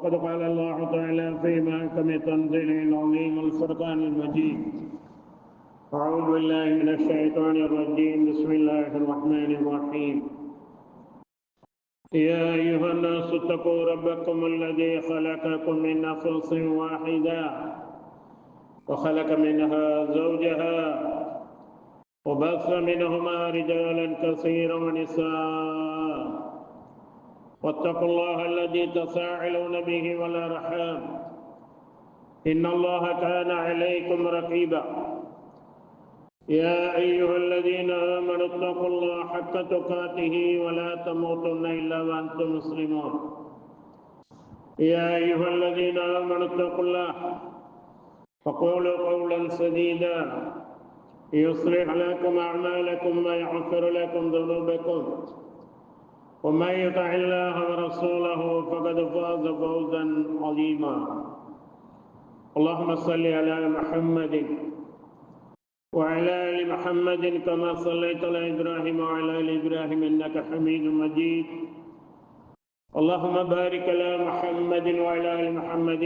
قد قال الله تعالى في محكم تنزيله العظيم الفرقان المجيد: أعوذ بالله من الشيطان الرجيم. بسم الله الرحمن الرحيم. يا أيها الناس اتقوا ربكم الذي خلقكم من نفس واحدة وخلق منها زوجها وبث منهما رجالا كثيرا ونساء واتقوا الله الذي تساءلون به والأرحام إن الله كان عليكم رقيبا. يا أيها الذين آمنوا اتقوا الله حق تقاته ولا تموتن إلا وأنتم مسلمون. يا أيها الذين آمنوا اتقوا الله وقولوا قولا سديدا يصلح لكم أعمالكم ويغفر لكم ذنوبكم ومن يطع الله ورسوله فقد فاز فوزا عظيما. اللهم صل على محمد وعلى آل محمد كما صليت على إبراهيم وعلى آل إبراهيم إنك حميد مجيد. اللهم بارك على محمد وعلى آل محمد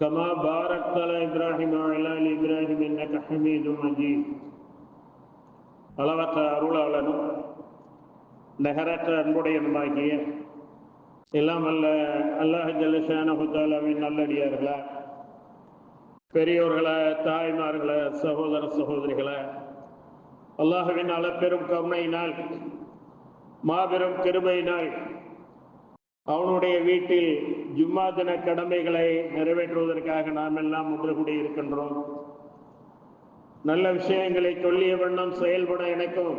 كما باركت على إبراهيم وعلى آل إبراهيم إنك حميد مجيد. அளவற்ற அருளாளனும் நகரற்ற அன்புடையனுமாகிய எல்லாம் அல்ல அல்லாஹ் ஜல்லஷானஹு தஆலாவின் நல்லடியார்களே, பெரியோர்களே, தாய்மார்களே, சகோதர சகோதரிகளே, அல்லாஹ்வின் அளப்பெரும் கருணையினால், மாபெரும் கிருபையினால் அவனுடைய வீட்டில் ஜும்மா தின கடமைகளை நிறைவேற்றுவதற்காக நாம் எல்லாம் ஒன்று கூடி இருக்கின்றோம். நல்ல விஷயங்களை சொல்லிய வண்ணம் செயல்பட எனக்கும்,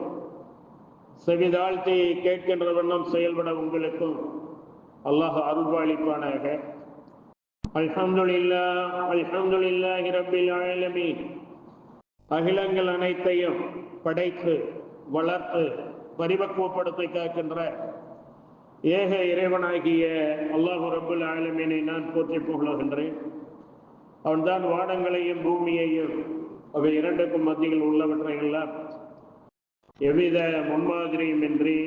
செவிதாழ்த்தி கேட்கின்ற வண்ணம் செயல்பட உங்களுக்கும் அல்லாஹ் அருள்வாளிப்பானாக. அல்ஹம்துலில்லாஹ் அல்ஹம்துலில்லாஹி ரப்பில் ஆலமீன். அகிலங்கள் அனைத்தையும் படைத்து வளர்த்து பரிபக்குவப்படுத்தி காக்கின்ற ஏக இறைவனாகிய அல்லாஹ் ரப்புல் ஆலமீனை நான் போற்றி புகழுகின்றேன். அவன்தான் வானங்களையும் பூமியையும் அவை இரண்டுக்கும் மத்தியில் உள்ளவற்றையெல்லாம் எவ்வித முன்மாதிரியும் இன்றி,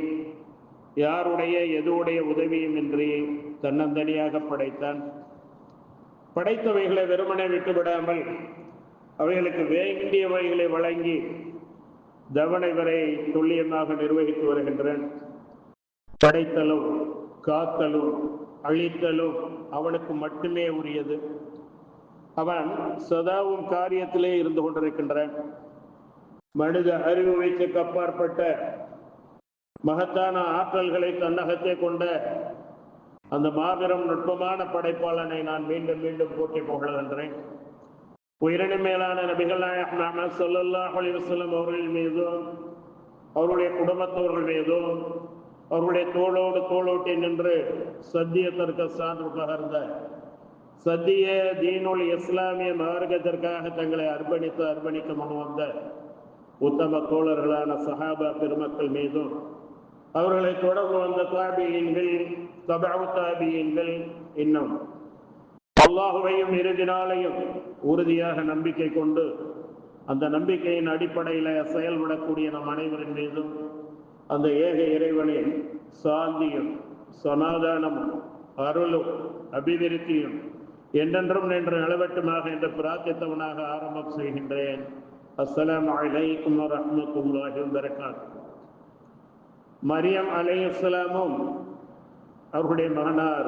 யாருடைய எதுவுடைய உதவியும் இன்றி தன்னந்தனியாக படைத்தான். படைத்தவைகளை வெறுமனே விட்டுவிடாமல் அவைகளுக்கு வேண்டியவைகளை வழங்கி தவணை வரை துல்லியமாக நிர்வகித்து வருகின்றேன். படைத்தலும் காத்தலும் அழித்தலும் அவனுக்கு மட்டுமே உரியது. அவன் சதாவும் காரியத்திலே இருந்து கொண்டிருக்கின்றான். மனித அறிவு வீச்சுக்கு அப்பாற்பட்ட மகத்தான ஆற்றல்களை தன்னகத்தை கொண்ட அந்த மாபெரும் நுட்பமான படைப்பாளனை நான் மீண்டும் மீண்டும் போற்றி புகழுகின்றேன். உயிரினும் மேலான நபிகள் நாயகம் முஹம்மது ஸல்லல்லாஹு அலைஹி வஸல்லம் அவர்கள் மீதும், அவருடைய குடும்பத்தவர்கள் மீதும், அவருடைய தோளோடு தோளோட்டி நின்று சத்தியத்திற்கு சான்று பகர்ந்த சத்திய தீனுல் இஸ்லாமிய மார்க்கத்திற்காக தங்களை அர்ப்பணிக்க முன் வந்த உத்தம தோழர்களான சஹாபா பெருமக்கள் மீதும், அவர்களை தொடர்ந்து வந்த தாபியீன்கள், தபஉ தாபியீன்கள், இன்னும் அல்லாஹுவையும் இறுதி நாளையும் உறுதியாக நம்பிக்கை கொண்டு அந்த நம்பிக்கையின் அடிப்படையில் செயல்படக்கூடிய நம் அனைவரின் மீதும் அந்த ஏக இறைவனின் சாந்தியும் சமாதானமும் அருளும் அபிவிருத்தியும் என்றென்றும் நின்று நிலவட்டுமாக என்று பிரார்த்தித்தவனாக ஆரம்பம் செய்கின்றேன். அஸ்ஸலாமு அலைக்கும் வரஹ்மத்துல்லாஹி வபரகாத்துஹு. மரியம் அலைஹிஸ்ஸலாமும் அவர்களுடைய மகனார்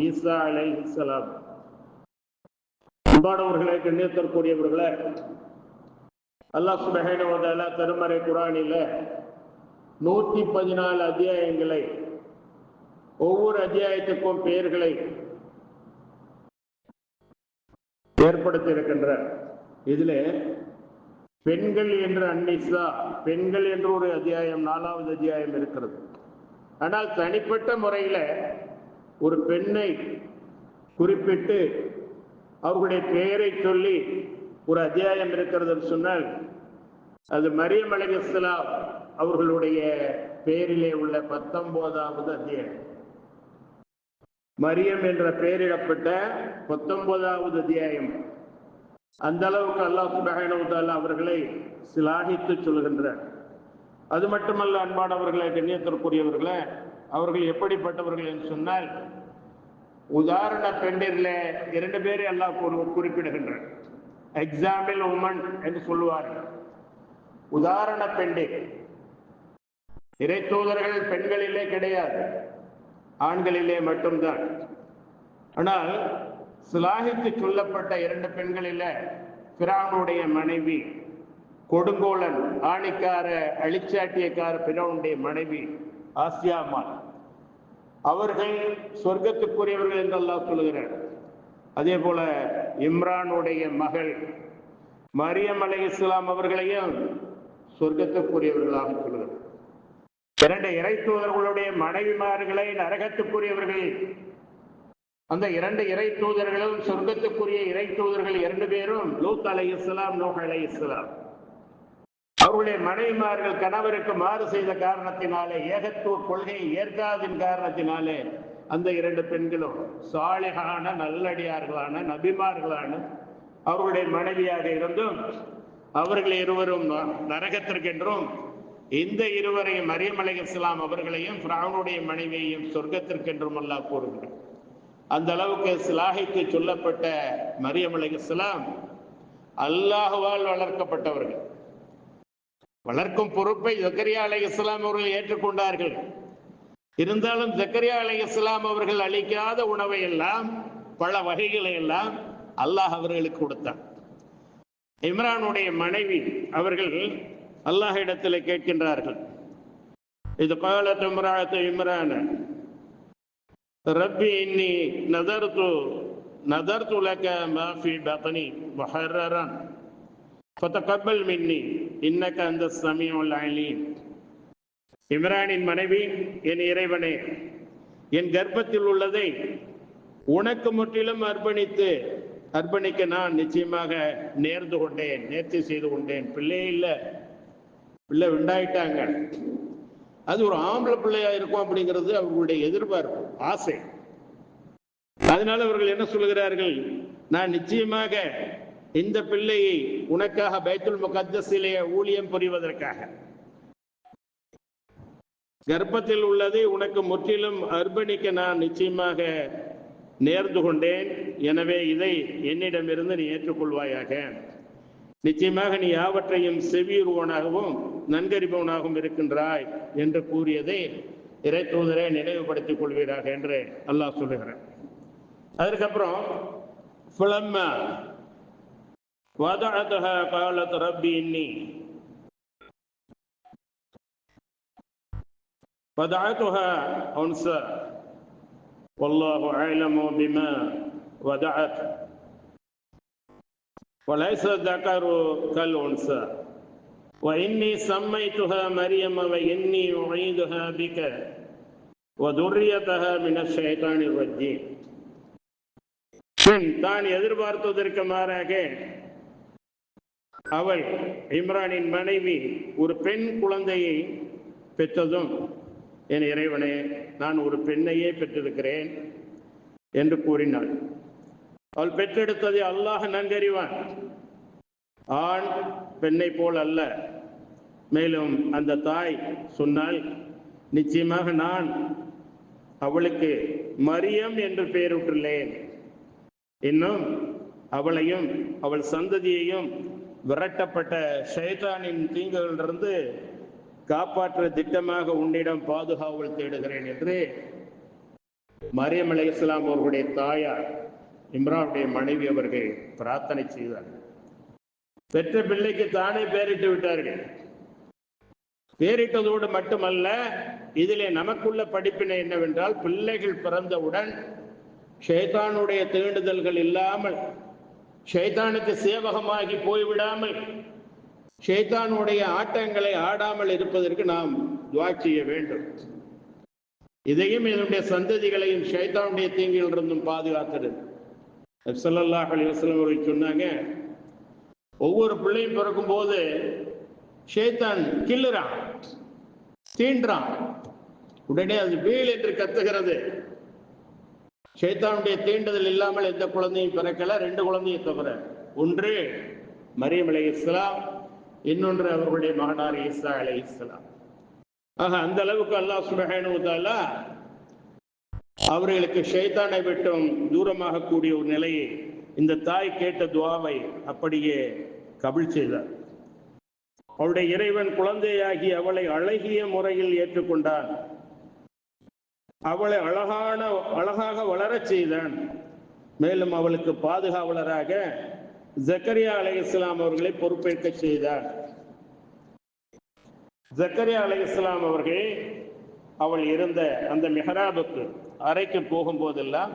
ஈசா அலைஹிஸ்ஸலாம், அன்பானவர்களே, கண்ணியத்திற்குரியவர்களே, அல்லாஹ் சுப்ஹானஹு வ தஆலா திருமறை குர்ஆனில் 114 அத்தியாயங்களை, ஒவ்வொரு அத்தியாயத்துக்கும் பெயர்களை ஏற்படுத்தி இருக்கின்றார். இதில் பெண்கள் என்று அன்னிசா, பெண்கள் என்று ஒரு அத்தியாயம், 4வது அத்தியாயம் இருக்கிறது. ஆனால் தனிப்பட்ட முறையில் ஒரு பெண்ணை குறிப்பிட்டு அவர்களுடைய பெயரை சொல்லி ஒரு அத்தியாயம் இருக்கிறது சொன்னால் அது மரியம் அலைஹிஸ்ஸலாம் அவர்களுடைய பெயரிலே உள்ள 19வது அத்தியாயம். மரியம் என்ற பெயரிடப்பட்ட 19வது அத்தியாயம். அந்த அளவுக்கு அல்லாஹ் சுப்ஹானஹு வ தஆலா அவர்களை சிலாகித்து சொல்கின்றார். அது மட்டுமல்ல, அன்பானவர்களை, கண்ணியத்திற்குரியவர்களே, அவர்கள் எப்படிப்பட்டவர்கள் என்று சொன்னால், உதாரண பெண்டில் 2 பேரை அல்லாஹ் குறிப்பிடுகின்றார். எக்ஸாம்பிள் உமன் என்று சொல்லுவார்கள். உதாரண பெண்டில் இறை தூதர்கள் பெண்களிலே கிடையாது, ஆண்களிலே மட்டும்தான். ஆனால் சிலாகித்து சொல்லப்பட்ட 2 பெண்களில் பிரானுடைய மனைவி, கொடுங்கோலன் ஆணிக்கார அழிச்சாட்டியக்கார பிரானுடைய மனைவி ஆசியாமா, அவர்கள் சொர்க்கத்துக்குரியவர்கள் என்று அல்லாஹ் சொல்லுகிறார். அதே போல இம்ரானுடைய மகள் மரியம் அலைஹிஸ்ஸலாம் அவர்களையும் சொர்க்கத்துக்குரியவர்களாக சொல்லுகிறார். 2 இறை தூதர்களுடைய மனைவிமார்களை நரகத்துக்குரியவர்கள். அந்த 2 இறை தூதர்களும் சொர்க்கத்துக்குரிய இறை தூதர்கள் 2 பேரும் லூத் அலைஹிஸ்ஸலாம், நூஹ் அலைஹிஸ்ஸலாம். அவருடைய மனைவிமார்கள் கணவருக்கு மாறு செய்த காரணத்தினாலே, ஏகத்துவ கொள்கையை ஏற்காதின் காரணத்தினாலே அந்த 2 பெண்களும் சாலிஹான நல்லடியார்களான நபிமார்களான அவர்களுடைய மனைவியாக இருந்தும் அவர்கள் இருவரும் நரகத்திற்கென்றும், இந்த இருவரையும் மரியம் அலைஹிஸ்ஸலாம் அவர்களையும் ஃபிரௌனுடைய மனைவியையும் சொர்க்கத்திற்கென்றும் அல்லாஹ் கூறுகிறார். அந்த அளவுக்கு சிலாகிக்கு சொல்லப்பட்ட மரியம் அலைஹிஸ்ஸலாம் அல்லாஹ்வால் வளர்க்கப்பட்டவர்கள். வளர்க்கும் பொறுப்பை ஜக்கரியா அலைஹிஸ்ஸலாம் அவர்கள் ஏற்றுக்கொண்டார்கள். இருந்தாலும் ஜக்கரியா அலைஹிஸ்ஸலாம் அவர்கள் அளிக்காத உணவை எல்லாம், பல வகைகளை எல்லாம் அல்லாஹ் அவர்களுக்கு கொடுத்தார். இம்ரானுடைய மனைவி அவர்கள் அல்லாஹ் இடத்தில் கேட்கின்றார்கள். இது காலத் இம்ராத்து இம்ரான் ரப்பி இன்னி நதர்து லக மா ஃபி பத்னி முஹர்ரரன் ஃபதகப்பல் மின்னி இன்னக அந்தஸ் ஸமீஉல் அலீம். இம்ரானின் மனைவி, என் இறைவனே, என் கர்ப்பத்தில் உள்ளதை உனக்கு முற்றிலும் அர்ப்பணிக்க நான் நிச்சயமாக நேர்த்தி செய்து கொண்டேன். பிள்ளை இல்லை, பிள்ளை உண்டாயிட்டாங்க, அது ஒரு ஆம்பளை பிள்ளையா இருக்கும் அப்படிங்கிறது அவர்களுடைய எதிர்பார்ப்பு, ஆசை. அதனால அவர்கள் என்ன சொல்கிறார்கள், நான் நிச்சயமாக இந்த பிள்ளையை உனக்காக பைத்துல் முகத்தஸிலே ஊழியம் புரிவதற்காக, கர்ப்பத்தில் உள்ளதை உனக்கு முற்றிலும் அர்ப்பணிக்க நான் நிச்சயமாக நேர்ந்து கொண்டேன். எனவே இதை என்னிடமிருந்து நீ ஏற்றுக்கொள்வாயாக. நிச்சயமாக நீ யாவற்றையும் செவியுறுவனாகவும் நன்கறிபவனாகவும் இருக்கின்றாய் என்று கூறியதை இறை தூதரை நினைவுபடுத்திக் கொள்வீராக என்று அல்லாஹ் சொல்லுகிறார். அதற்கப்புறம் وضعتها قالت ربي إني وضعتها أنثى والله أعلم بما وضعت وليس الذكر كالأنثى وإني سميتها مريم وإني أعيذها بك وذريتها من الشيطان الرجيم. தான் எதிர்பார்த்ததற்கு மாறாக அவள், இம்ரானின் மனைவி, ஒரு பெண் குழந்தையை பெற்றதும், என் இறைவனே, நான் ஒரு பெண்ணையே பெற்றிருக்கிறேன் என்று கூறினாள். அவள் பெற்றெடுத்ததை அல்லாஹ் நன்கறிவான். ஆண் பெண்ணை போல் அல்ல. மேலும் அந்த தாய் சொன்னால், நிச்சயமாக நான் அவளுக்கு மரியம் என்று பெயரிட்டுள்ளேன். இன்னும் அவளையும் அவள் சந்ததியையும் விரட்டப்பட்ட ஷைத்தானின் தீங்குகளிலிருந்து காப்பாற்ற திட்டமாக உன்னிடம் பாதுகாவல் தேடுகிறேன் என்று மரியம் அலைஹிஸ்ஸலாம் அவர்களுடைய தாயார் இம்ரானுடைய மனைவி அவர்கள் பிரார்த்தனை செய்தார்கள். பெற்ற பிள்ளைக்கு தானே பெயரிட்டு விட்டார்கள். பெயரிட்டதோடு மட்டுமல்ல, இதிலே நமக்குள்ள படிப்பினை என்னவென்றால், பிள்ளைகள் பிறந்தவுடன் ஷைத்தானுடைய தீண்டுதல்கள் இல்லாமல், ஷைத்தானுக்கு சேவகமாகி போய்விடாமல், ஷைத்தானுடைய ஆட்டங்களை ஆடாமல் இருப்பதற்கு நாம் துஆ செய்ய வேண்டும். இதையும் இதனுடைய சந்ததிகளையும் ஷைத்தானுடைய தீங்கில் இருந்தும் பாதுகாத்தது. ஸல்லல்லாஹு அலைஹி வஸல்லம் அவர்கள் சொன்னாங்க, ஒவ்வொரு பிள்ளையும் பிறக்கும் போது ஷைத்தான் கில்லுறான், தீண்டுறான். உடனே அது வீல் என்று கத்துகிறது. ஷைத்தானுடைய தீண்டுதல் இல்லாமல் எந்த குழந்தையும் பிறக்கல. 2 குழந்தையை தவிர. ஒன்று மரியம் அலைஹிஸ்ஸலாம், இன்னொன்று அவர்களுடைய மகனார் ஈசா அலைஹிஸ்ஸலாம். ஆக அந்த அளவுக்கு அல்லாஹ் சுப்ஹானஹு வ தஆலா அவர்களுக்கு ஷைத்தானை விட்டும் தூரமாக கூடிய ஒரு நிலையை இந்த தாய் கேட்ட துவாவை அப்படியே கபூல் செய்தார். அவளுடைய இறைவன் குழந்தையாகி அவளை அழகிய முறையில் ஏற்றுக்கொண்டான். அவளை அழகாக வளரச் செய்தான். மேலும் அவளுக்கு பாதுகாவலராக ஜக்கரியா அலைஹிஸ்ஸலாம் அவர்களை பொறுப்பேற்க செய்தார். ஜக்கரியா அலைஹிஸ்ஸலாம் அவர்கள் அவள் இருந்த அந்த மிஹராபுக்கு அறைக்கு போகும்போதெல்லாம்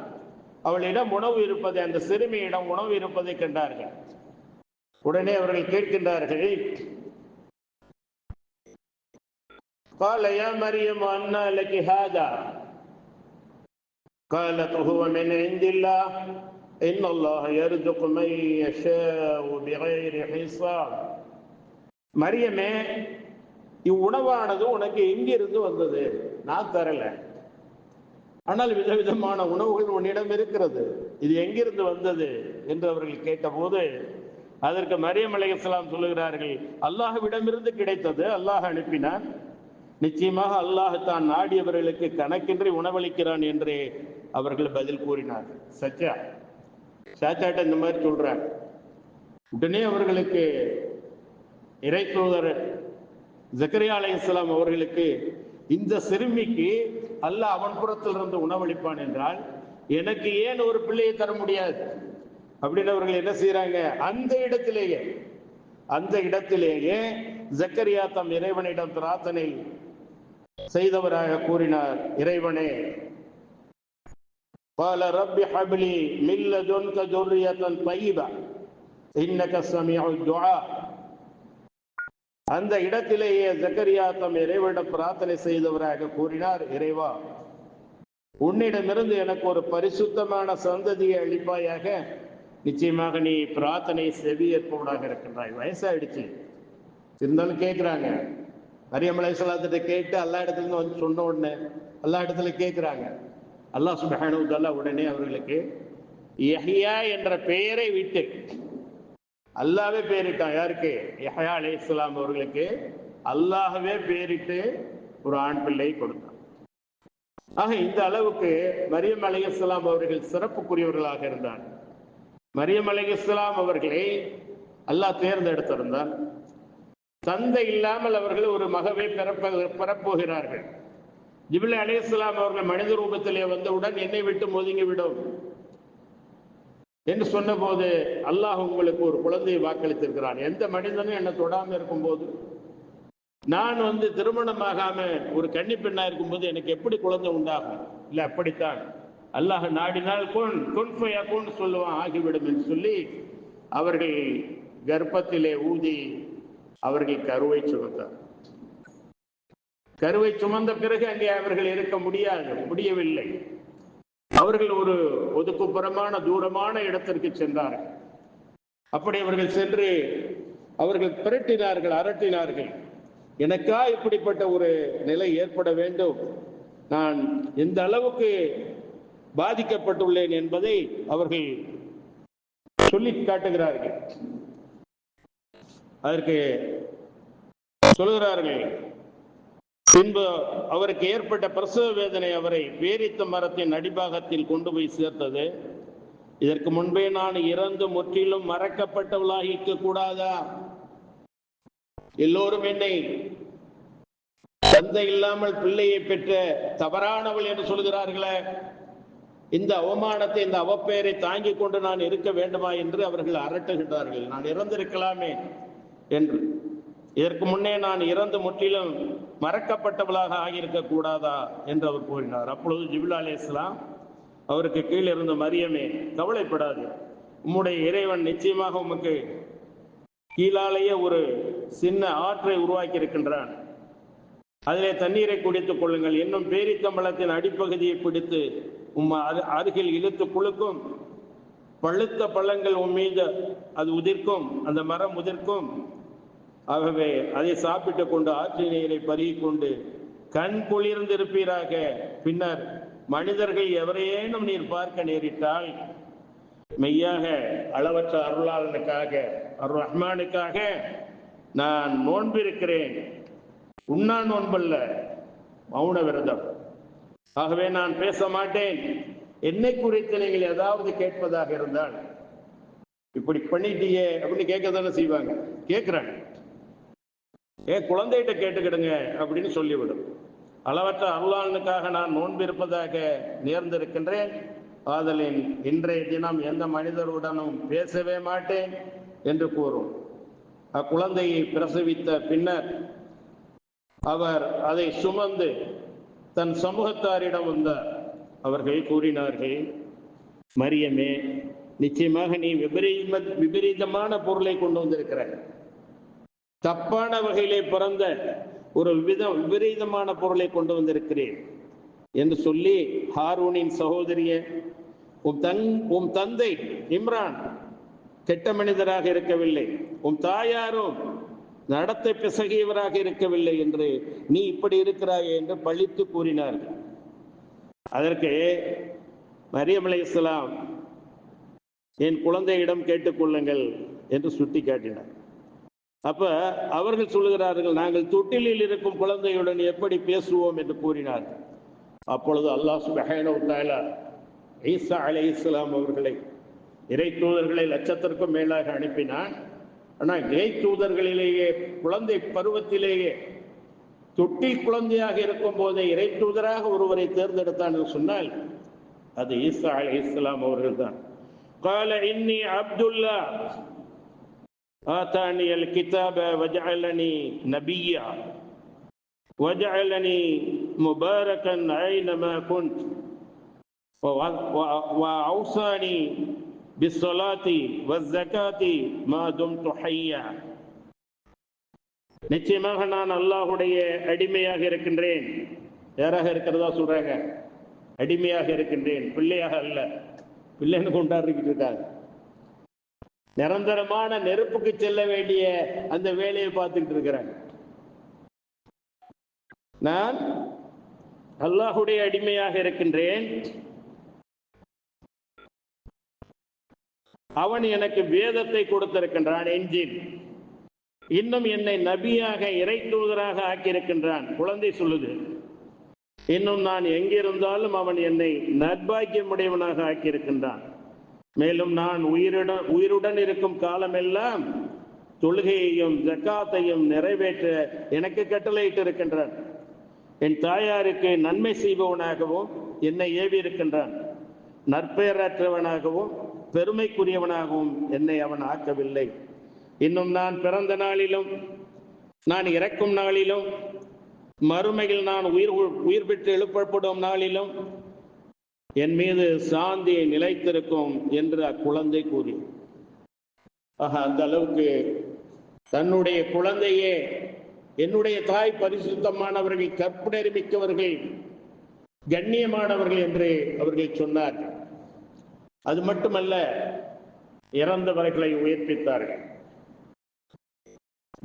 அவளிடம் உணவு இருப்பதை, அந்த சிறுமியிடம் உணவு இருப்பதை கண்டார்கள். உடனே அவர்கள் கேட்கின்றார்கள், قال يا مريم أنى لك هذا قالت هو من عند الله إن الله يرزق من يشاء بغير حساب. மரியமே, இவ்வுணவானது உனக்கு எங்கிருந்து வந்தது? நான் தரல, ஆனால் விதவிதமான உணவுகள் உன்னிடம் இருக்கிறது, இது எங்கிருந்து வந்தது என்று அவர்கள் கேட்டபோது அதற்கு மரியம் அலைஹிஸ்ஸலாம் சொல்லுகிறார்கள், அல்லாஹ்விடமிருந்து கிடைத்தது, அல்லாஹ் அனுப்பினான். நிச்சயமாக அல்லாஹ் தான் நாடியவர்களுக்கு கணக்கின்றி உணவளிக்கிறான் என்று அவர்கள் பதில் கூறினார். சாச்சாட்ட இந்த மாதிரி சொல்றார். உடனே அவர்களுக்கு இறை தூதர் ஜக்கரியா அலைஹிஸ்ஸலாம் அவர்களுக்கு, இந்த சிறுமிக்கு அல்லாஹ் அவன் புறத்திலிருந்து உணவளிப்பான் என்றால் எனக்கு ஏன் ஒரு பிள்ளையை தர முடியாது அப்படின்னு அவர்கள் என்ன செய்யறாங்க, அந்த இடத்திலேயே ஜக்கரியா தம் இறைவனிடம் பிரார்த்தனை செய்தவராக கூறினார், இறைவனே, قال رب هب لي من لدنك ذرية طيبة إنك سميع الدعاء. அந்த இடத்திலேயே ஜக்கரியா தம் இறைவனிடம் பிரார்த்தனை செய்தவராக கூறினார், இறைவா, உன்னிடமிருந்து எனக்கு ஒரு பரிசுத்தமான சந்ததியை அளிப்பாயாக. நிச்சயமாக நீ பிரார்த்தனை செவியேற்பவனாக இருக்கின்றாய். வயசாயிடுச்சு, இருந்தாலும் கேட்கிறாங்க. மரியம் அலைஹிஸ்ஸலாத்திட்ட கேட்டு அல்லா இடத்துல வந்து சொன்ன உடனே அல்லா இடத்துல கேட்கிறாங்க. அல்லாஹ் சுப்ஹானஹு வ தஆலா உடனே அவர்களுக்கு யஹ்யா என்ற பெயரை விட்டு அல்லாஹ்வே பெயரிட்டான். யாருக்கு? யஹ்யா அலைஹிஸ்ஸலாம் அவர்களுக்கு அல்லாஹ்வே பெயரிட்டு ஒரு ஆண் பிள்ளை கொடுத்தான். ஆக இந்த அளவுக்கு மரியம் அலைஹிஸ்ஸலாம் அவர்கள் சிறப்புக்குரியவர்களாக இருந்தார். மரியம் அலைஹிஸ்ஸலாம் அவர்களை அல்லாஹ் தேர்ந்தெடுத்திருந்தார். தந்தை இல்லாமல் அவர்கள் ஒரு மகவை பெறப்போகிறார்கள். ஜிப்ரீல் அலைஹிஸ்ஸலாம் அவர்கள் மனித ரூபத்திலே வந்தவுடன் என்னை விட்டு ஒதுங்கி விடும் என்று சொன்ன போது அல்லாஹ் உங்களுக்கு ஒரு குழந்தையை வாக்களித்திருக்கிறான். எந்த மனிதனும் என்னை தொடாம இருக்கும்போது, நான் திருமணமாகாம ஒரு கன்னி பெண்ணா இருக்கும்போது எனக்கு எப்படி குழந்தை உண்டாகும்? இல்ல, அப்படித்தான் அல்லாஹ் நாடினால் குன் ஃபயகுன் சொல்லுவான், ஆகிவிடும் என்று சொல்லி அவர்கள் கர்ப்பத்திலே ஊதி அவர்கள் கருவை சுமந்தார். கருவை சுமந்த பிறகு அங்கே அவர்கள் இருக்க முடியவில்லை. அவர்கள் ஒரு ஒதுக்குப்புறமான தூரமான இடத்திற்கு சென்றார்கள். அப்படி அவர்கள் சென்று அவர்கள் அரட்டினார்கள். எனக்கா இப்படிப்பட்ட ஒரு நிலை ஏற்பட வேண்டும், நான் எந்த அளவுக்கு பாதிக்கப்பட்டுள்ளேன் என்பதை அவர்கள் சொல்லி காட்டுகிறார்கள். அதற்கு சொல்கிறார்கள், பின்பு அவருக்கு ஏற்பட்ட பிரசவ வேதனை அவரை பேரித்த மரத்தின் அடிபாகத்தில் கொண்டு போய் சேர்த்தது. இதற்கு முன்பே நான் இறந்து முற்றிலும் மறக்கப்பட்டவளாகிக்க கூடாதா? எல்லோரும் என்னை தந்தை இல்லாமல் பிள்ளையை பெற்ற தவறானவள் என்று சொல்கிறார்களே, இந்த அவமானத்தை, இந்த அவப்பெயரை தாங்கிக் கொண்டு நான் இருக்க வேண்டுமா என்று அவர்கள் அரட்டுகின்றார்கள். நான் இறந்திருக்கலாமே என்று. இதற்கு முன்னே நான் இறந்து முற்றிலும் மறக்கப்பட்டவளாக ஆகியிருக்க கூடாதா என்று அவர் கூறினார். அப்பொழுது ஜிப்ரீல் அலைஹிஸ்ஸலாம் அவருக்கு கீழே இருந்த மரியமே, கவலைப்படாது, உம்முடைய இறைவன் நிச்சயமாக உமக்கு கீழாலேயே ஒரு சின்ன ஆற்றை உருவாக்கி இருக்கின்றான். அதிலே தண்ணீரை குடித்துக் கொள்ளுங்கள். இன்னும் பேரித்தம்பளத்தின் அடிப்பகுதியை பிடித்து அருகில் இழுத்து குலுக்கும். பழுத்த பழங்கள் மீது அது உதிர்க்கும், அந்த மரம் உதிர்க்கும். ஆகவே அதை சாப்பிட்டு கொண்டு ஆற்று நீரை பருகி கொண்டு கண் குளிர்ந்திருப்பீராக. பின்னர் மனிதர்கள் எவரேனும் நீர் பார்க்க நேரிட்டால் மெய்யாக அளவற்ற அருளாளனுக்காக, அர் ரஹ்மானுக்காக நான் நோன்பிருக்கிறேன். உண்ணா நோன்பல்ல, மௌன விரதம். ஆகவே நான் பேச மாட்டேன். என்னை குறித்து நீங்கள் ஏதாவது கேட்பதாக இருந்தால், இப்படி பண்ணிட்டியே அப்படின்னு கேட்க தானே செய்வாங்க, கேட்கிறாங்க, குழந்தைகிட்ட கேட்டுக்கிடுங்க அப்படின்னு சொல்லிவிடும். அளவற்ற அருளாளனுக்காக நான் நோன்பு இருப்பதாக நேர்ந்திருக்கின்றேன். ஆதலின் இன்றைய தினம் எந்த மனிதருடனும் பேசவே மாட்டேன் என்று கூறும். அக்குழந்தையை பிரசவித்த பின்னர் அவர் அதை சுமந்து தன் சமூகத்தாரிடம் வந்தார். அவர்கள் கூறினார்கள், மரியமே, நிச்சயமாக நீ விபரீதமான பொருளை கொண்டு வந்திருக்கிறாய். தப்பான வகையிலே பிறந்த ஒரு விபரீதமான பொருளை கொண்டு வந்திருக்கிறேன் என்று சொல்லி, ஹாரூனின் சகோதரிய, உம் தந்தை இம்ரான் கெட்ட மனிதராக இருக்கவில்லை, உம் தாயாரும் நடத்தை பிசகியவராக இருக்கவில்லை என்று நீ இப்படி இருக்கிறாய் என்று பழித்து கூறினார்கள். அதற்கு மரியம் அலைஹிஸ்ஸலாம், என் குழந்தையிடம் கேட்டுக்கொள்ளுங்கள் என்று சுட்டி காட்டினார். அப்ப அவர்கள் சொல்லுகிறார்கள், நாங்கள் தொட்டிலில் இருக்கும் குழந்தையுடன் எப்படி பேசுவோம் என்று கூறினார்கள். அப்பொழுது அல்லாஹ் சுப்ஹானஹு வ தஆலா ஈசா அலைஹிஸ்ஸலாம் அவர்களை இறை தூதர்களை லட்சத்திற்கும் மேலாக அனுப்பினான். ஆனால் இறை தூதர்களிலேயே குழந்தை பருவத்திலேயே தொட்டில் குழந்தையாக இருக்கும் போதே இறை தூதராக ஒருவரை தேர்ந்தெடுத்தான் என்று சொன்னால் அது ஈசா அலைஹிஸ்ஸலாம் அவர்கள் தான். قال إني عبد الله آتاني الكتاب وجعلني نبيا وجعلني مباركا أينما كنت وأوصاني بالصلاة والزكاة ما دمت حيا. நிச்சயமாக நான் அல்லாஹ்வுடைய அடிமையாக இருக்கின்றேன். யாராக இருக்கிறதா சொல்றாங்க? அடிமையாக இருக்கின்றேன், பிள்ளையாக அல்ல. பிள்ளைன்னு கொண்டாடிக்கிட்டு இருக்காங்க. நிரந்தரமான நெருப்புக்கு செல்ல வேண்டிய அந்த வேலையை பார்த்துக்கிட்டு இருக்கிறாங்க. நான் அல்லாஹ்வுடைய அடிமையாக இருக்கின்றேன். அவன் எனக்கு வேதத்தை கொடுத்திருக்கின்றான், என்ஜீல். இன்னும் என்னை நபியாக இறை தூதராக ஆக்கியிருக்கின்றான். குழந்தை சொல்லுது, இன்னும் நான் எங்கிருந்தாலும் அவன் என்னை நற்பாக்கியமுடையவனாக ஆக்கியிருக்கின்றான். மேலும் நான் உயிருடன் இருக்கும் காலமெல்லாம் தொழுகையையும் ஜக்காத்தையும் நிறைவேற்ற எனக்கு கட்டளையிட்டு இருக்கின்றான். என் தாயாருக்கு நன்மை செய்பவனாகவும் என்னை ஏவி இருக்கின்றான். நற்பெயரற்றவனாகவும் பெருமைக்குரியவனாகவும் என்னை அவன் ஆக்கவில்லை. இன்னும் நான் பிறந்த நாளிலும் நான் இறக்கும் நாளிலும் மறுமையில் நான் உயிர் பெற்று எழுப்பப்படும் நாளிலும் என் மீது சாந்தி நிலைத்திருக்கும் என்று அக்குழந்தை கூறி, அந்த அளவுக்கு தன்னுடைய குழந்தையே, என்னுடைய தாய் பரிசுத்தமானவர்கள், கற்புணர்வு மிக்கவர்கள், கண்ணியமானவர்கள் என்று அவர்கள் சொன்னார்கள். அது மட்டுமல்ல, இறந்தவர்களை உயிர்ப்பித்தார்கள்,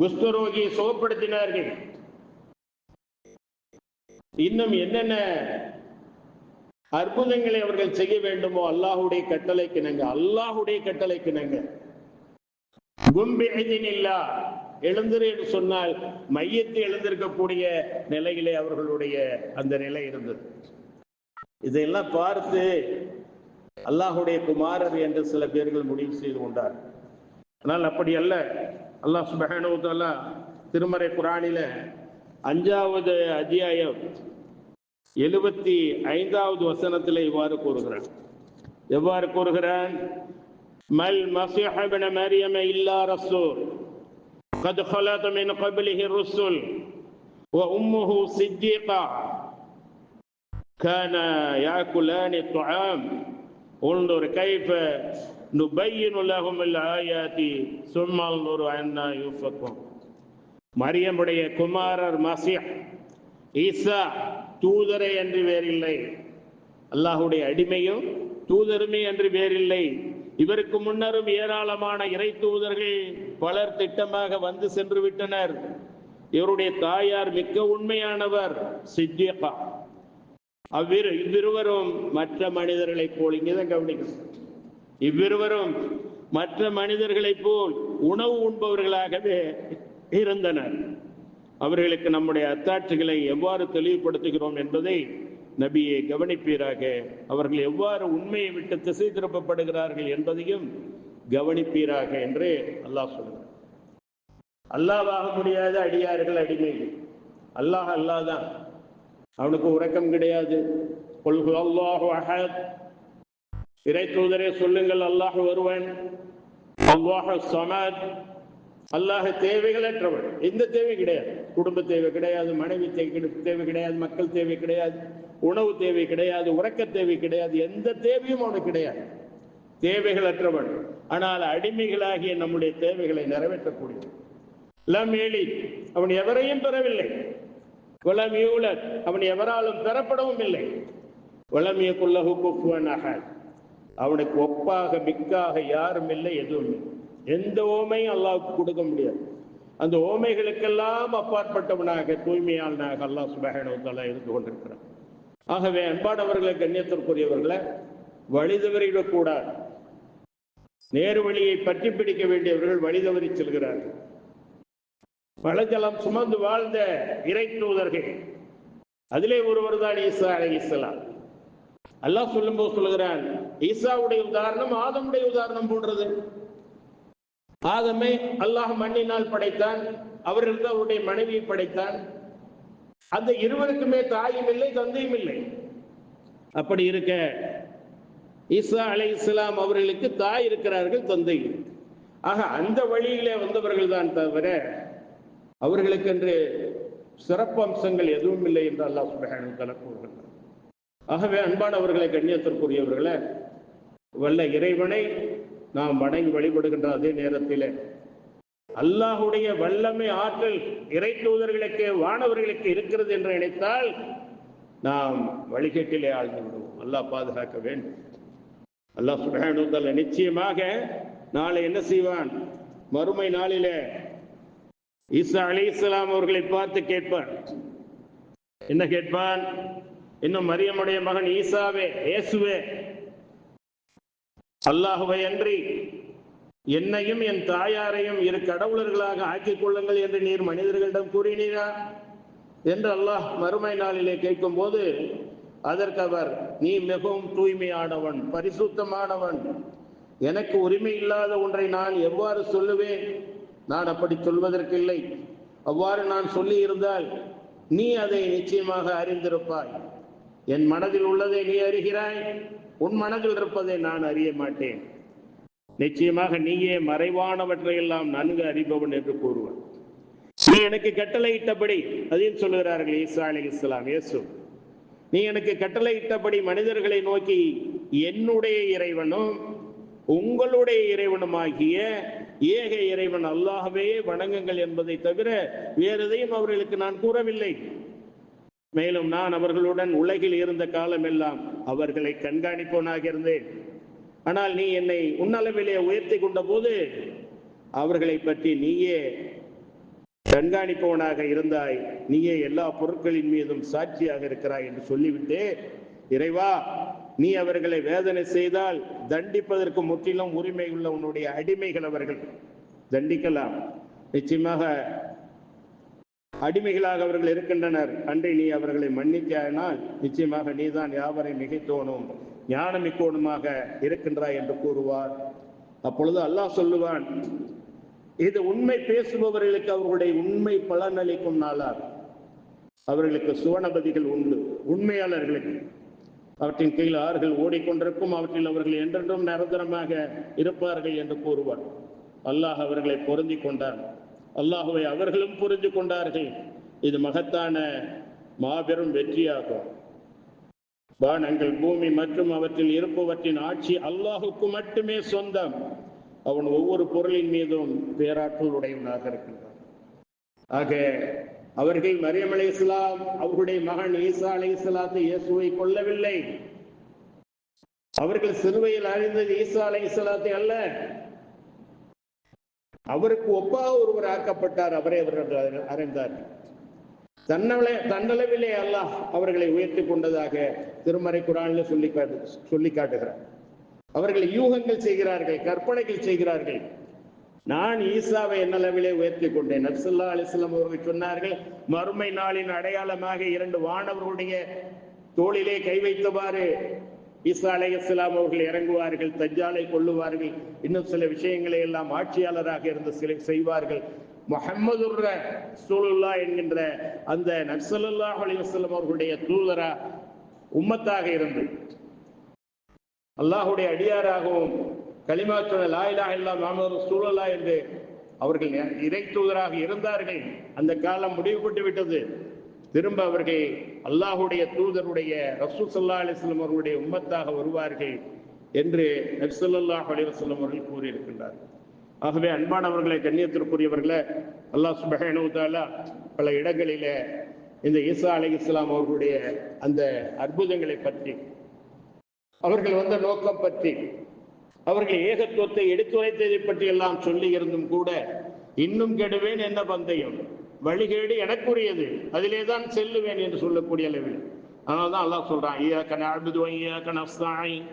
குஷ்டரோகியை சுகப்படுத்தினார்கள். இன்னும் என்னென்ன அற்புதங்களை அவர்கள் செய்ய வேண்டுமோ அல்லாஹ்வுடைய கட்டளைக்கு நாங்க, அல்லாஹ்வுடைய கட்டளைக்கு நாங்க எழுந்திரு என்று சொன்னால் மையத்தை எழுந்திருக்கக்கூடிய நிலையிலே அவர்களுடைய அந்த நிலை இருந்தது. இதையெல்லாம் பார்த்து அல்லாஹ்வுடைய குமாரர் என்று சில பேர்கள் முடிவு செய்து கொண்டார். ஆனால் அப்படி அல்ல. அல்லாஹ் சுப்ஹானஹு வ தஆலா திருமறை குர்ஆனில 5வது அத்தியாயம் 75வது வசனத்தில் இவ்வாறு கூறுகிறான். எவ்வாறு கூறுகிறான்? மல் மஸீஹ் இப்னு மரியம் இல்லா ரசூல் قد خلت من قبله الرسل وأمه صديقة كانا يأكلان الطعام انظر كيف نبين لهم الآيات ثم انظر عنا يؤفكون. மரியமுடைய குமாரர் மஸீஹ் ஈசா தூதரை என்று வேறில்லை, அல்லாஹ்வுடைய அடிமையும் தூதருமே என்று வேறில்லை. இவருக்கு முன்னரும் ஏராளமான இறை தூதர்கள் பலர் திட்டமாக வந்து சென்று விட்டனர். இவருடைய தாயார் மிக்க உண்மையானவர், சித்திகா. இவ்விருவரும் மற்ற மனிதர்களைப் போல், இங்கேதான் கவனிக்கணும், இவ்விருவரும் மற்ற மனிதர்களைப் போல் உணவு உண்பவர்களாகவே இருந்தனர். அவர்களுக்கு நம்முடைய அத்தாட்சிகளை எவ்வாறு தெளிவுபடுத்துகிறோம் என்பதை நபியை கவனிப்பீராக. அவர்கள் எவ்வாறு உண்மையை விட்டு திசை திருப்பப்படுகிறார்கள் என்பதையும் கவனிப்பீராக என்று அல்லாஹ் சொல்கிறார். அல்லாஹ்வாக முடியாத அடியார்கள், அடிமைகள். அல்லாஹ் அல்லாஹ் தான், அவனுக்கு உறக்கம் கிடையாது. குல் ஹுவல்லாஹு அஹத், இறை தூதரே சொல்லுங்கள் அல்லாஹ் ஒருவன். அல்லாஹு ஸமத், அல்லாஹ் தேவைகளற்றவன். எந்த தேவை கிடையாது. குடும்ப தேவை கிடையாது, மனைவி தேவை கிடையாது, மக்கள் தேவை கிடையாது, உணவு தேவை கிடையாது, உறக்க தேவை கிடையாது, எந்த தேவையும் அவனுக்கு கிடையாது. தேவைகளற்றவன். ஆனால் அடிமைகளாகிய நம்முடைய தேவைகளை நிறைவேற்றக்கூடிய லம் யலித், அவன் எவரையும் பெறவில்லை. வலம் யூலத், அவன் எவராலும் பெறப்படவும் இல்லை. வலம் யகுல் லஹு குஃபுவன் அஹத், அவனுக்கு ஒப்பாக மிக்காக யாரும் இல்லை, எதுவும் இல்லை. எந்த ஓமையும் அல்லாஹ்வுக்கு கொடுக்க முடியாது. அந்த ஓமைகளுக்கெல்லாம் அப்பாற்பட்டவனாக, தூய்மையாளனாக அல்லாஹ் சுப்ஹானஹு வ தஆலா இருந்து கொண்டிருக்கிறான். ஆகவே அன்பானவர்களை, கண்ணியத்திற்குரியவர்களை, வழி தவறிவிடக்கூடாது. நேரு வழியை பற்றி பிடிக்க வேண்டியவர்கள் வழி தவறி செல்கிறார்கள். மலஜலம் சுமந்து வாழ்ந்த இறை தூதர்கள், அதிலே ஒருவர் தான் ஈசா அலைஹிஸ்ஸலாம். அல்லாஹ் சொல்லும்போது சொல்லுகிறான், ஈசாவுடைய உதாரணம் ஆதமுடைய உதாரணம் போன்றது. ஆதமை அல்லாஹ் மண்ணினால் படைத்தான், அவர்களுக்கு அவருடைய மனைவியை படைத்தான். அந்த இருவருக்குமே தாயும் இல்லை, தந்தையும் இல்லை. அப்படி இருக்க ஈசா அலைஹிஸ்ஸலாம் அவர்களுக்கு தாய் இருக்கிறார்கள், தந்தை. ஆக அந்த வழியிலே வந்தவர்கள் தான் தவிர அவர்களுக்கென்று சிறப்பு அம்சங்கள் எதுவும் இல்லை என்று அல்லாஹ் சுப்ஹானஹு வ தஆலா கூறுகிறார். ஆகவே அன்பானவர்களை, கண்ணியத்திற்குரியவர்களை, வல்ல இறைவனை நாம் வணங்கி வழிபடுகின்ற அதே நேரத்தில் அல்லாஹுடைய வல்லமை, ஆற்றல் இறை தூதர்களுக்கு, வானவர்களுக்கு இருக்கிறது என்று நினைத்தால் நாம் வழிகேட்டிலே ஆழ்ந்து விடுவோம். அல்லாஹ் பாதுகாக்க வேண்டும். அல்லாஹ் சுப்ஹானஹு வ தஆலா நிச்சயமாக நாளை என்ன செய்வான்? மறுமை நாளிலே ஈசா அலைஹிஸ்ஸலாம் அவர்களை பார்த்து கேட்பான். என்ன கேட்பான்? இன்னும் மரியமுடைய மகன் ஈசாவே, இயேசுவே, அல்லாஹுவை அன்றி என்னையும் என் தாயாரையும் இரு கடவுளர்களாக ஆக்கிக் கொள்ளுங்கள் என்று நீர் மனிதர்களிடம் கூறினீரா என்று அல்லாஹ் மறுமை நாளிலே கேட்கும் போது, அதற்கு அவர், நீ மிகவும் தூய்மையானவன், பரிசுத்தமானவன், எனக்கு உரிமை இல்லாத ஒன்றை நான் எவ்வாறு சொல்லுவேன்? நான் அப்படி சொல்வதற்கில்லை. அவ்வாறு நான் சொல்லி இருந்தால் நீ அதை நிச்சயமாக அறிந்திருப்பாய். என் மனதில் உள்ளதை நீ அறிகிறாய், உன் மனதில் இருப்பதை நான் அறிய மாட்டேன். நிச்சயமாக நீயே மறைவானவற்றையெல்லாம் நன்கு அறிபவன் என்று கூறுவான். நீ எனக்கு கட்டளையிட்டபடி, அதையும் சொல்லுகிறார்கள் ஈசா அலைஹிஸ்ஸலாம், இயேசு, நீ எனக்கு கட்டளையிட்டபடி மனிதர்களை நோக்கி என்னுடைய இறைவனும் உங்களுடைய இறைவனுமாகிய ஏக இறைவன் அல்லாஹ்வே வணங்குங்கள் என்பதை தவிர வேறு எதையும் அவர்களுக்கு நான் கூறவில்லை. மேலும் நான் அவர்களுடன் உலகில் இருந்த காலமெல்லாம் அவர்களை கண்காணிப்பவனாக இருந்தேன். ஆனால் நீ என்னை உன்னளவிலே உயர்த்தி கொண்ட போது அவர்களை பற்றி நீயே கண்காணிப்பவனாக இருந்தாய், நீயே எல்லா பொருட்களின் மீதும் சாட்சியாக இருக்கிறாய் என்று சொல்லிவிட்டு, இறைவா, நீ அவர்களை வேதனை செய்தால் தண்டிப்பதற்கு முற்றிலும் உரிமை உள்ள உன்னுடைய அடிமைகள், அவர்கள் தண்டிக்கலாம். நிச்சயமாக அடிமைகளாக அவர்கள் இருக்கின்றனர். அன்றை நீ அவர்களை மன்னித்தாயினால் நிச்சயமாக நீதான் யாவரை மிகைத்தோனும் ஞானமிக்கோனுமாக இருக்கின்றாய் என்று கூறுவார். அப்பொழுது அல்லாஹ் சொல்லுவான், இது உண்மை பேசுபவர்களுக்கு அவர்களுடைய உண்மை பலனளிக்கும் நாளார். அவர்களுக்கு சுவனபதிகள் உண்டு. உண்மையாளர்களுக்கு அவற்றின் கீழ் ஆறுகள் ஓடிக்கொண்டிருக்கும், அவற்றில் அவர்கள் என்றென்றும் நிரந்தரமாக இருப்பார்கள் என்று கூறுவார். அல்லாஹ் அவர்களை பொருந்தி கொண்டார். அல்லாஹுவை அவர்களும் புரிந்து கொண்டார்கள். இது மகத்தான மாபெரும் வெற்றியாகும். வானங்கள், பூமி மற்றும் அவற்றில் இருப்பவற்றின் ஆட்சி அல்லாஹுக்கு மட்டுமே சொந்தம். அவன் ஒவ்வொரு பொருளின் மீதும் பேராற்றல் உடையவனாக இருக்கின்றான். ஆக அவர்கள் மரியம் அலைஹிஸ்ஸலாம் அவர்களுடைய மகன் ஈசா அலைஹிஸ்ஸலாத்தை இயேசுவை கொல்லவில்லை. அவர்கள் சிலுவையில் அறிந்தது ஈசா அலைஹிஸ்ஸலாத்தை அல்ல, அவருக்கு ஒப்பாக ஒருவர் ஆக்கப்பட்டார், அவரை அவர்கள் அறிந்தார்கள். தன்னளவிலே அல்லாஹ் அவர்களை உயர்த்தி கொண்டதாக திருமறை குர்ஆனில் சொல்லி காட்டுகிறார். அவர்கள் யூகங்கள் செய்கிறார்கள், கற்பனைகள் செய்கிறார்கள். நான் ஈசாவை என்னளவிலே உயர்த்தி கொண்டேன். நபி ஸல்லல்லாஹு அலைஹி வஸல்லம் அவர்கள் சொன்னார்கள், மறுமை நாளின் அடையாளமாக 2 வானவர்களுடைய தோளிலே கை வைத்தவாறு ஈசா அலைஹிஸ்ஸலாம் அவர்கள் இறங்குவார்கள், தஜ்ஜாலை கொல்லுவார்கள், இன்னும் சில விஷயங்களை எல்லாம் ஆட்சியாளராக இருந்து சில செய்வார்கள். முஹம்மதுர் ரசூலுல்லாஹ் என்கின்ற அந்த நபி ஸல்லல்லாஹு அலைஹி வஸல்லம் அவர்களுடைய தூதரா உம்மத்தாக இருந்து அல்லாஹ்வுடைய அடியாராகவும் கலிமா சொன்ன லா இலாஹ இல்லல்லாஹ் முஹம்மது ரசூலுல்லாஹ் என்று அவர்கள் இறை தூதராக இருந்தார்கள். அந்த காலம் முடிவுபட்டு விட்டது. திரும்ப அவர்கள் அல்லாஹுடைய தூதருடைய ரசூல் ஸல்லல்லாஹு அலைஹி வஸல்லம் அவர்களுடைய உம்மத்தாக வருவார்கள் என்று நபி ஸல்லல்லாஹு அலைஹி வஸல்லம் அவர்கள் கூறியிருக்கின்றார். ஆகவே அன்பானவர்களை, கண்ணியத்திற்குரியவர்களே, அல்லாஹ் சுப்ஹானஹு வ தஆலா பல இடங்களிலே இந்த ஈசா அலைஹிஸ்ஸலாம் அவர்களுடைய அந்த அற்புதங்களை பற்றி, அவர்கள் வந்த நோக்கம் பற்றி, அவர்கள் ஏகத்துவத்தை எடுத்துரைத்ததை பற்றி எல்லாம் சொல்லி இருந்தும் கூட இன்னும் கெடுவேன் என்ன பந்தயம், வழிகேடு எனக்குரியது, அதிலே தான் செல்லுவேன் என்று சொல்லக்கூடிய அளவில். அதனால்தான் அல்லாஹ் சொல்றான், இய்யாக நஅ்புது வ இய்யாக நஸ்தஈன்,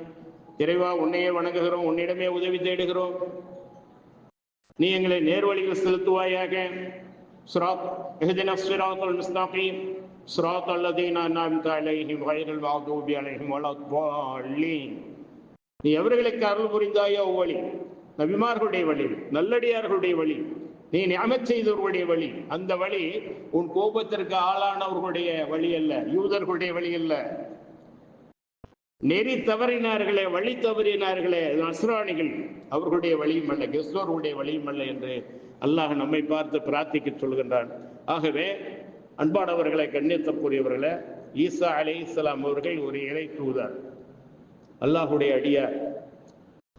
இறைவா உன்னையே வணங்குகிறோம், உன்னிடமே உதவி தேடுகிறோம், நீ எங்களை நேர்வழியில் செலுத்துவாயாக. இஹ்தினஸ் ஸிராத்தல் முஸ்தகீம் ஸிராத்தல் லதீன அன்அம்த அலைஹிம் கைரில் மக்தூபி அலைஹிம் வலத்-ضالீன். நீ எவர்களுக்கு அருள் புரிந்தாயோ வழி, நபிமார்களுடைய வழி, நல்லடியார்களுடைய வழி, நீ நிஅமத் செய்தவர்களுடைய வழி, அந்த வழி உன் கோபத்திற்கு ஆளானவர்களுடைய வழி அல்ல, யூதர்களுடைய வழி அல்ல. நெறி தவறினார்களே, வழி தவறினார்களே நஸ்ரானிகள், அவர்களுடைய வழியும் அல்ல, கிறிஸ்தவர்களுடைய வழியும் அல்ல என்று அல்லாஹ் நம்மை பார்த்து பிரார்த்திக்க சொல்கின்றான். ஆகவே அன்பானவர்களை, கண்ணியத்திற்குரியவர்களே, ஈசா அலைஹிஸ்ஸலாம் அவர்கள் ஒரு இறை தூதர், அல்லாஹுடைய அடியார்.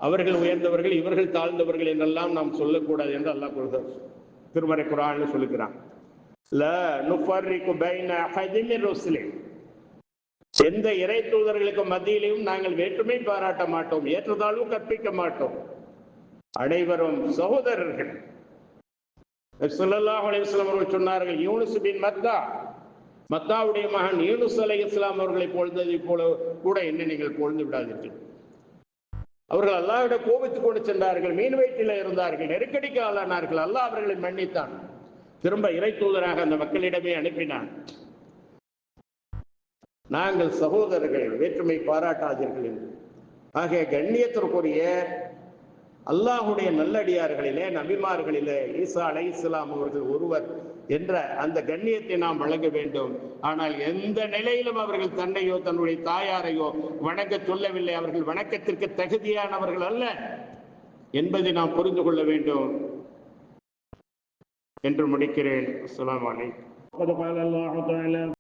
அவர்கள் உயர்ந்தவர்கள், இவர்கள் தாழ்ந்தவர்கள் என்றெல்லாம் நாம் சொல்லக்கூடாது என்று அல்லாஹ் கூறுகிறார். திருமறை குர்ஆனில் சொல்லுகிறான், லா நுஃபர்ரிகு பைன அஹதின் மின் ருசுலி, எந்த இறை தூதர்களுக்கு மத்தியிலும் நாங்கள் வேற்றுமை பாராட்ட மாட்டோம், ஏற்றத்தாழ்வு கற்பிக்க மாட்டோம், அனைவரும் சகோதரர்கள். ஸல்லல்லாஹு அலைஹி வஸல்லம் அவர்கள் சொன்னார்கள், யூனுஸ் பின் மத்தா, மத்தாவுடைய மகன் யூனுஸ் அலைஹிஸ்ஸலாம் அவர்களை பொழுததை போல கூட என்ன நீங்கள் பொழுது விடாதீர்கள். அவர்கள் அல்லாஹ்விடம் கோபித்துக் கொண்டு சென்றார்கள், மீன் வயிற்றில் இருந்தார்கள், நெருக்கடிக்கு ஆளானார்கள். அல்லாஹ் அவர்களை மன்னித்தான், திரும்ப இறை தூதராக அந்த மக்களிடமே அனுப்பினான். நாங்கள் சகோதரர்கள், வேற்றுமை பாராட்டாதீர்கள் என்று. ஆக கண்ணியத்திற்குரிய அல்லாஹுடைய நல்லடியார்களிலே, நபிமார்களிலே ஈசா அலைஹிஸ்ஸலாம் அவர்கள் ஒருவர் என்ற அந்த கண்ணியத்தை நாம் வழங்க வேண்டும். ஆனால் எந்த நிலையிலும் அவர்கள் தன்னையோ தன்னுடைய தாயாரையோ வணங்க சொல்லவில்லை. அவர்கள் வணக்கத்திற்கு தகுதியானவர்கள் அல்ல என்பதை நாம் புரிந்து கொள்ள வேண்டும் என்று முடிக்கிறேன். அஸ்ஸலாமு அலைக்கும்.